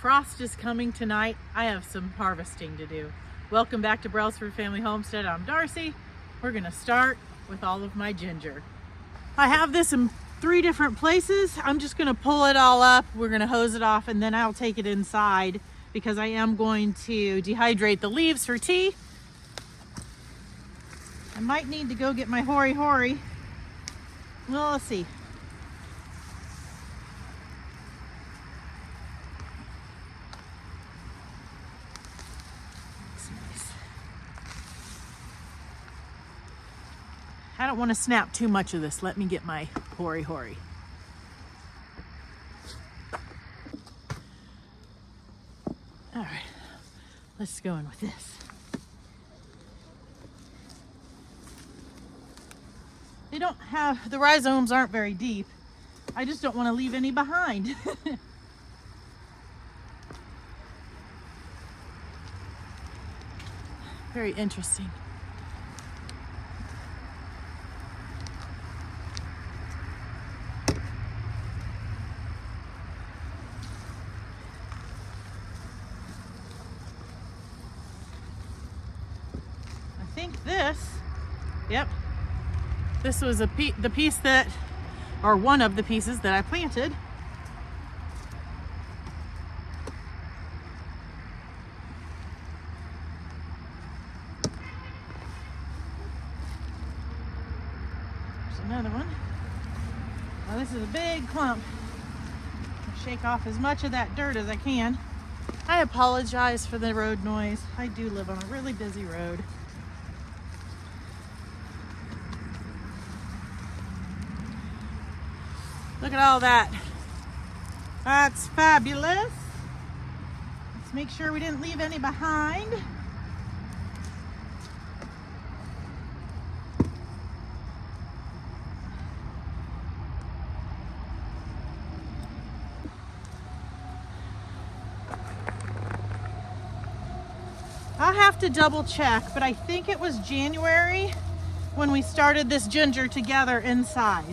Frost is coming tonight. I have some harvesting to do. Welcome back to Brelsford Family Homestead. I'm Darcy. We're gonna start with all of my ginger. I have this in 3 different places. I'm just gonna pull it all up. We're gonna hose it off and then I'll take it inside because I am going to dehydrate the leaves for tea. I might need to go get my hory. Well, let's see. I don't want to snap too much of this. Let me get my hory. All right, let's go in with this. They don't have, the rhizomes aren't very deep. I just don't want to leave any behind. Very interesting. I think this, yep, this was the piece that, or one of the pieces that I planted. There's another one. Now this is a big clump. I'll shake off as much of that dirt as I can. I apologize for the road noise. I do live on a really busy road. Look at all that. That's fabulous. Let's make sure we didn't leave any behind. I'll have to double check, but I think it was January when we started this ginger together inside.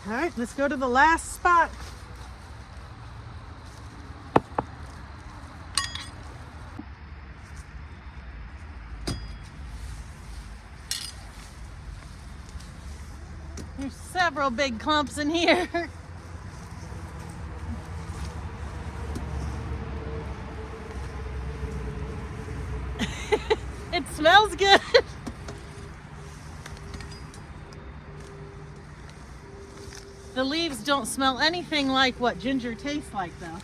All right, let's go to the last spot. There's several big clumps in here. It smells good. The leaves don't smell anything like what ginger tastes like, though.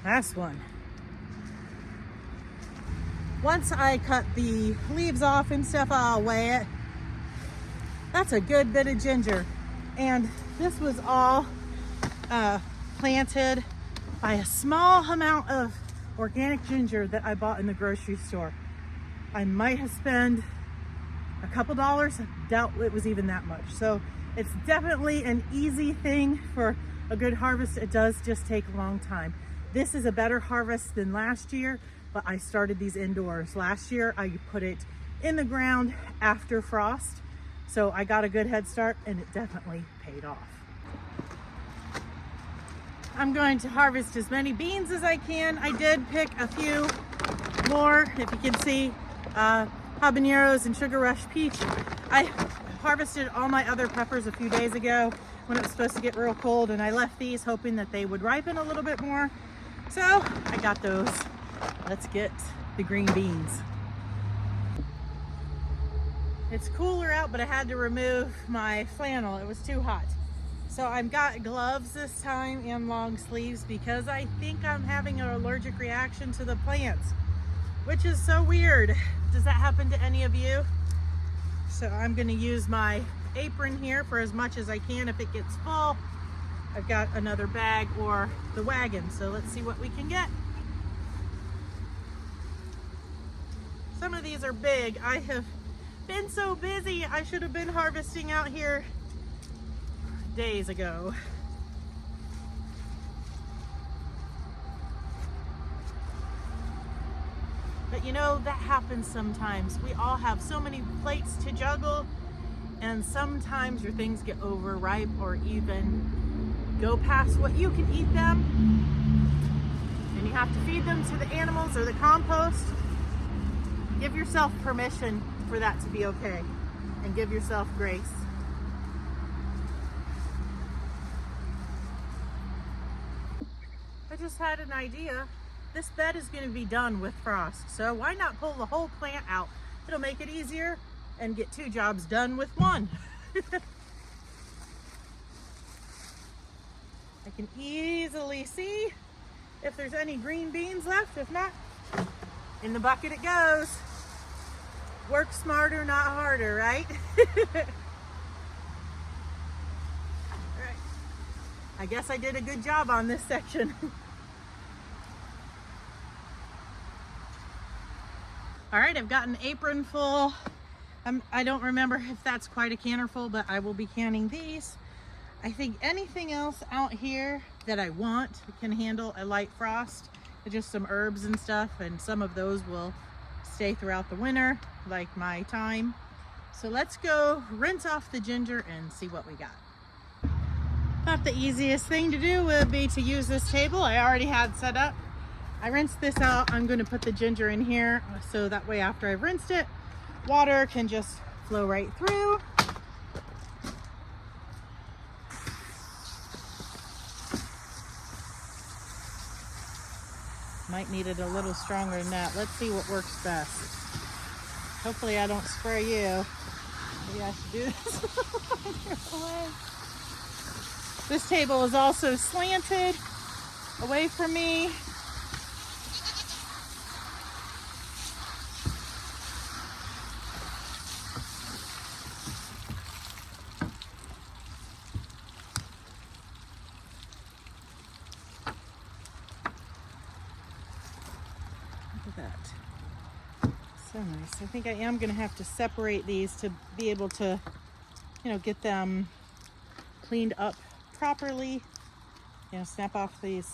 Last one. Once I cut the leaves off and stuff, I'll weigh it. That's a good bit of ginger. And this was all planted by a small amount of organic ginger that I bought in the grocery store. I might have spent a couple dollars. I doubt it was even that much. So it's definitely an easy thing for a good harvest. It does just take a long time. This is a better harvest than last year, but I started these indoors. Last year, I put it in the ground after frost. So I got a good head start and it definitely paid off. I'm going to harvest as many beans as I can. I did pick a few more, if you can see, habaneros and sugar rush peach. I harvested all my other peppers a few days ago when it was supposed to get real cold, and I left these hoping that they would ripen a little bit more. So I got those. Let's get the green beans. It's cooler out, but I had to remove my flannel. It was too hot. So I've got gloves this time and long sleeves because I think I'm having an allergic reaction to the plants, which is so weird. Does that happen to any of you? So I'm gonna use my apron here for as much as I can. If it gets full, I've got another bag or the wagon. So let's see what we can get. Some of these are big. I have been so busy. I should have been harvesting out here days ago. But you know, that happens sometimes. We all have so many plates to juggle, and sometimes your things get overripe or even go past what you can eat them, and you have to feed them to the animals or the compost. Give yourself permission for that to be okay, and give yourself grace. I just had an idea. This bed is going to be done with frost, so why not pull the whole plant out? It'll make it easier and get 2 jobs done with 1. I can easily see if there's any green beans left. If not, in the bucket it goes. Work smarter, not harder, right? Right. I guess I did a good job on this section. All right, I've got an apron full. I don't remember if that's quite a canner full, but I will be canning these. I think anything else out here that I want can handle a light frost. Just some herbs and stuff, and some of those will stay throughout the winter, like my thyme. So let's go rinse off the ginger and see what we got. Thought the easiest thing to do would be to use this table I already had set up. I rinsed this out. I'm going to put the ginger in here so that way after I've rinsed it, water can just flow right through. Might need it a little stronger than that. Let's see what works best. Hopefully I don't spray you. Maybe I should do this. This table is also slanted away from me. That. So nice. I think I am going to have to separate these to be able to, get them cleaned up properly. Snap off these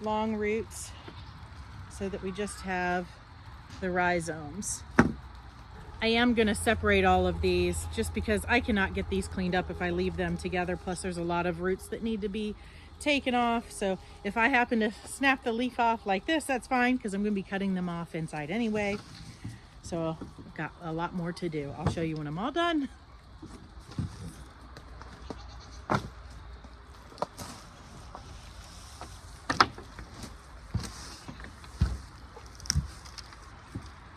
long roots so that we just have the rhizomes. I am going to separate all of these just because I cannot get these cleaned up if I leave them together. Plus there's a lot of roots that need to be taken off. So if I happen to snap the leaf off like this, that's fine because I'm going to be cutting them off inside anyway. So I've got a lot more to do. I'll show you when I'm all done.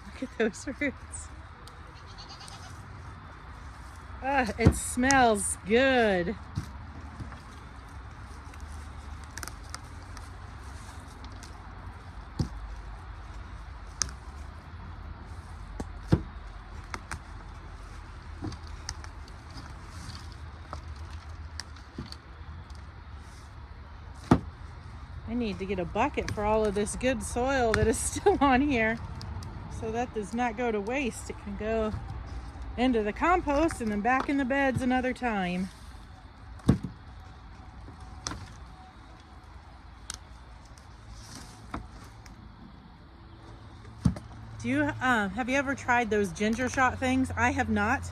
Look at those roots. It smells good. I need to get a bucket for all of this good soil that is still on here so that does not go to waste. It can go into the compost and then back in the beds another time. Do you have you ever tried those ginger shot things? I have not.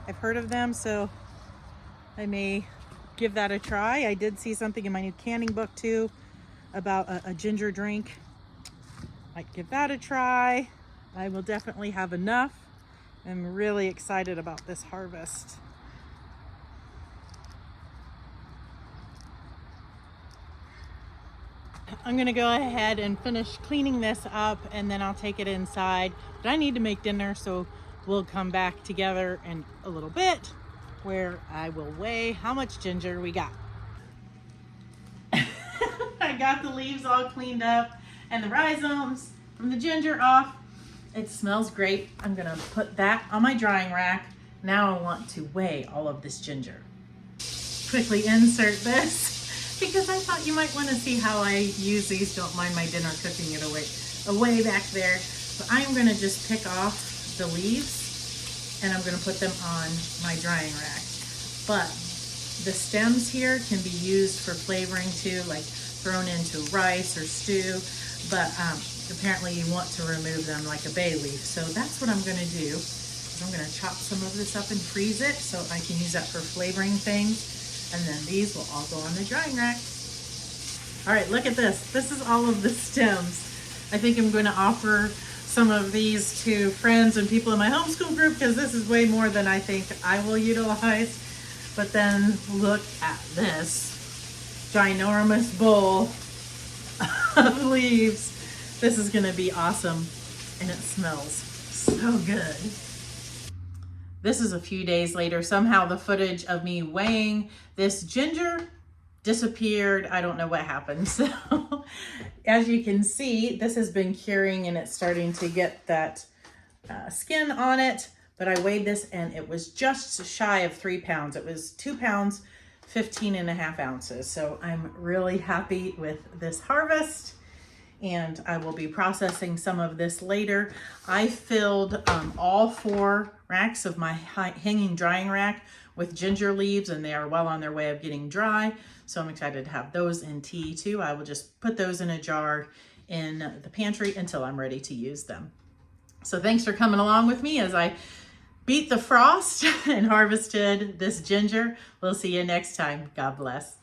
I've heard of them, so I may give that a try. I did see something in my new canning book too about a ginger drink. Might give that a try. I will definitely have enough. I'm really excited about this harvest. I'm gonna go ahead and finish cleaning this up and then I'll take it inside. But I need to make dinner, so we'll come back together in a little bit where I will weigh how much ginger we got. I got the leaves all cleaned up and the rhizomes from the ginger off. It smells great. I'm gonna put that on my drying rack. Now I want to weigh all of this ginger. Quickly insert this because I thought you might want to see how I use these. Don't mind my dinner cooking it away back there. But I'm gonna just pick off the leaves and I'm gonna put them on my drying rack. But the stems here can be used for flavoring too, like thrown into rice or stew. But apparently you want to remove them like a bay leaf. So that's what I'm gonna do. I'm gonna chop some of this up and freeze it so I can use that for flavoring things. And then these will all go on the drying rack. All right, look at this. This is all of the stems. I think I'm gonna offer some of these to friends and people in my homeschool group because this is way more than I think I will utilize. But then look at this ginormous bowl of leaves. This is gonna be awesome and it smells so good. This is a few days later. Somehow the footage of me weighing this ginger disappeared. I don't know what happened. So as you can see, this has been curing and it's starting to get that skin on it. But I weighed this and it was just shy of 3 pounds. It was 2 pounds, 15.5 ounces. So I'm really happy with this harvest. And I will be processing some of this later. I filled all 4 racks of my hanging drying rack with ginger leaves and they are well on their way of getting dry. So I'm excited to have those in tea too. I will just put those in a jar in the pantry until I'm ready to use them. So thanks for coming along with me as I beat the frost and harvested this ginger. We'll see you next time. God bless.